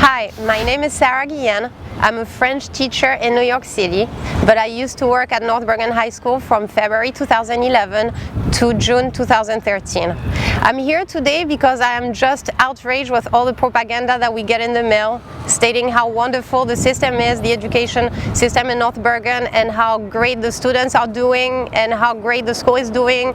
Hi, my name is Sarah Guillen. I'm a French teacher in New York City, but I used to work at North Bergen High School from February 2011 to June 2013. I'm here today because I am just outraged with all the propaganda that we get in the mail, stating how wonderful the system is, the education system in North Bergen, and how great the students are doing and how great the school is doing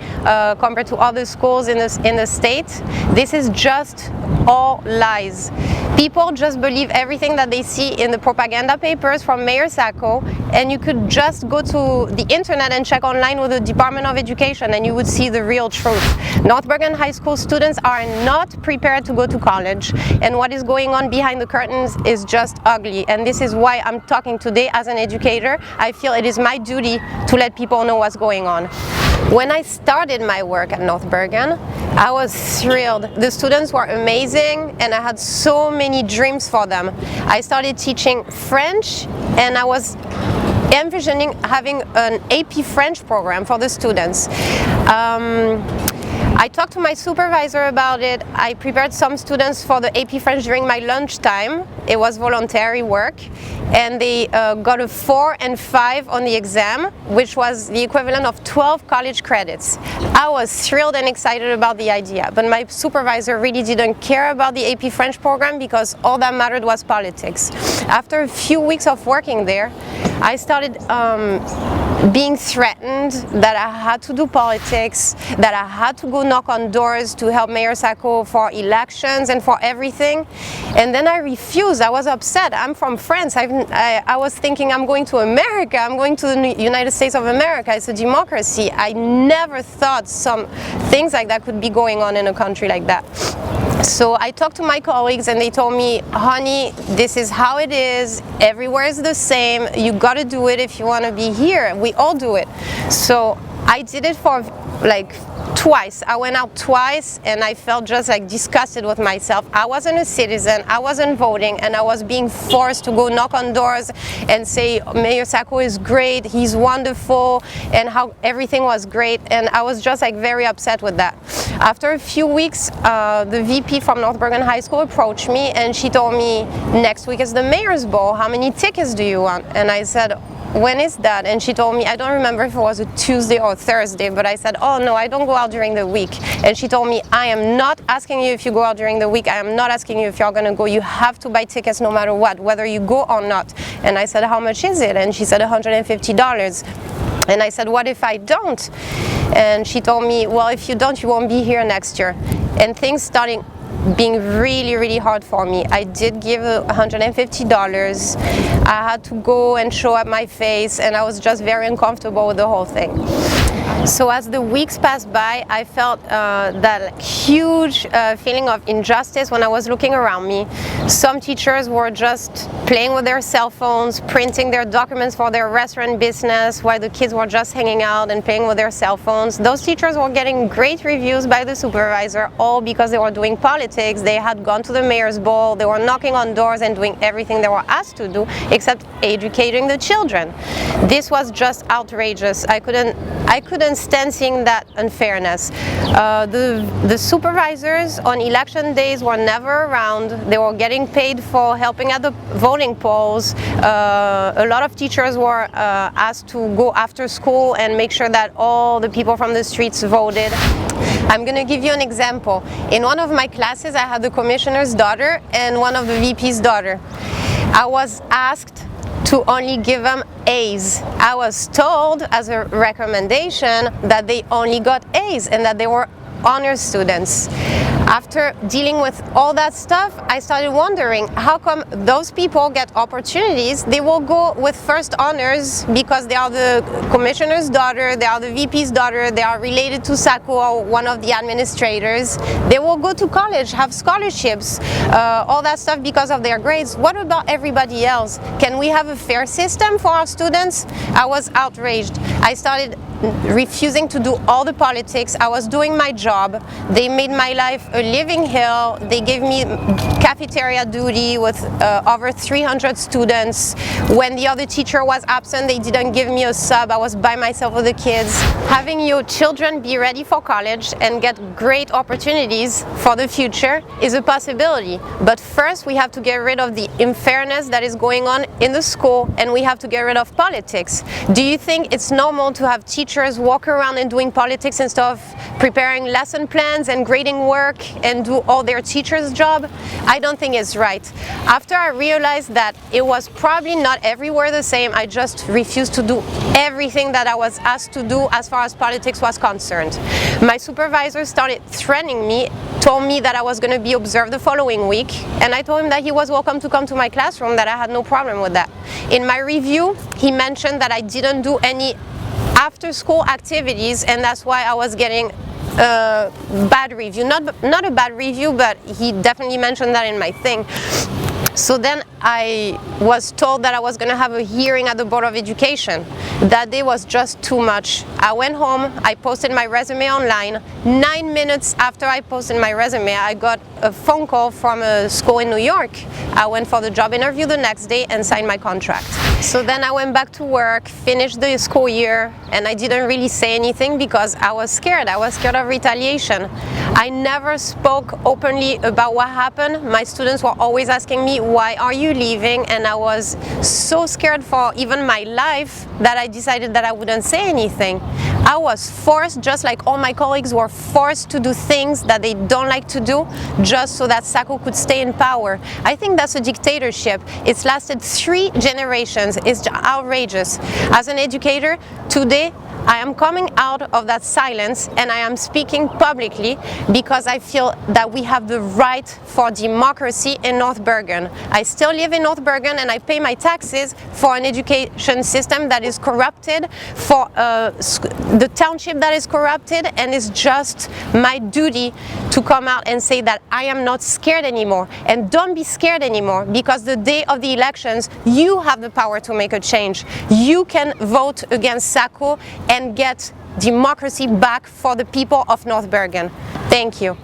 compared to other schools in the state. This is just all lies. People just believe everything that they see in the propaganda papers from Mayor Sacco, and you could just go to the internet and check online with the Department of Education and you would see the real truth. North Bergen High School students are not prepared to go to college, and what is going on behind the curtains is just ugly, and this is why I'm talking today as an educator. I feel it is my duty to let people know what's going on. When I started my work at North Bergen, I was thrilled. The students were amazing and I had so many dreams for them. I started teaching French and I was envisioning having an AP French program for the students. I talked to my supervisor about it. I prepared some students for the AP French during my lunchtime. It was voluntary work, and they got a 4 and 5 on the exam, which was the equivalent of 12 college credits. I was thrilled and excited about the idea, but my supervisor really didn't care about the AP French program because all that mattered was politics. After a few weeks of working there, I started being threatened that I had to do politics, that I had to go knock on doors to help Mayor Sacco for elections and for everything. And then I refused. I was upset. I'm from France. I was thinking I'm going to America. I'm going to the United States of America. It's a democracy. I never thought some things like that could be going on in a country like that. So I talked to my colleagues and they told me, honey, this is how it is. Everywhere is the same. You got to do it if you want to be here. We all do it. So I did it for like twice. I went out twice and I felt just like disgusted with myself. I wasn't a citizen, I wasn't voting, and I was being forced to go knock on doors and say Mayor Sacco is great, he's wonderful, and how everything was great, and I was just like very upset with that. After a few weeks, the VP from North Bergen High School approached me and she told me, next week is the Mayor's Ball, how many tickets do you want? And I said, when is that? And she told me, I don't remember if it was a Tuesday or Thursday, but I said, oh no, I don't go out during the week. And she told me, I am not asking you if you go out during the week. I am not asking you if you're going to go. You have to buy tickets no matter what, whether you go or not. And I said, how much is it? And she said, $150. And I said, what if I don't? And she told me, well, if you don't, you won't be here next year. And things started being really hard for me. I did give $150. I had to go and show up my face, and I was just very uncomfortable with the whole thing. So as the weeks passed by, I felt that huge feeling of injustice when I was looking around me. Some teachers were just playing with their cell phones, printing their documents for their restaurant business, while the kids were just hanging out and playing with their cell phones. Those teachers were getting great reviews by the supervisor, all because they were doing politics. They had gone to the Mayor's Ball, they were knocking on doors and doing everything they were asked to do, except educating the children. This was just outrageous. I couldn't stand seeing that unfairness. The supervisors on election days were never around. They were getting paid for helping at the voting polls. A lot of teachers were asked to go after school and make sure that all the people from the streets voted. I'm going to give you an example. In one of my classes, I had the commissioner's daughter and one of the VP's daughter. I was asked to only give them A's. I was told as a recommendation that they only got A's and that they were honor students. After dealing with all that stuff, I started wondering, how come those people get opportunities? They will go with first honors because they are the commissioner's daughter, they are the VP's daughter, they are related to Sacco or one of the administrators. They will go to college, have scholarships, all that stuff because of their grades. What about everybody else? Can we have a fair system for our students? I was outraged. I started refusing to do all the politics. I was doing my job. They made my life a living hell. They gave me cafeteria duty with over 300 students. When the other teacher was absent, they didn't give me a sub. I was by myself with the kids. Having your children be ready for college and get great opportunities for the future is a possibility. But first, we have to get rid of the unfairness that is going on in the school, and we have to get rid of politics. Do you think it's normal to have teachers walk around and doing politics instead of preparing lesson plans and grading work and do all their teachers' job? I don't think it's right. After I realized that it was probably not everywhere the same, I just refused to do everything that I was asked to do as far as politics was concerned. My supervisor started threatening me, told me that I was going to be observed the following week, and I told him that he was welcome to come to my classroom, that I had no problem with that. In my review, he mentioned that I didn't do any after-school activities, and that's why I was getting a bad review. Not a bad review, but he definitely mentioned that in my thing. So then I was told that I was going to have a hearing at the Board of Education. That day was just too much. I went home, I posted my resume online. 9 minutes after I posted my resume, I got a phone call from a school in New York. I went for the job interview the next day and signed my contract. So then I went back to work, finished the school year, and I didn't really say anything because I was scared. I was scared of retaliation. I never spoke openly about what happened. My students were always asking me, why are you leaving? And I was so scared for even my life that I decided that I wouldn't say anything. I was forced, just like all my colleagues were forced to do things that they don't like to do, just so that SACO could stay in power. I think that's a dictatorship. It's lasted 3 generations. It's outrageous. As an educator, today, I am coming out of that silence and I am speaking publicly because I feel that we have the right for democracy in North Bergen. I still live in North Bergen and I pay my taxes for an education system that is corrupted, for the township that is corrupted, and it's just my duty to come out and say that I am not scared anymore. And don't be scared anymore, because the day of the elections, you have the power to make a change. You can vote against SACO and get democracy back for the people of North Bergen. Thank you.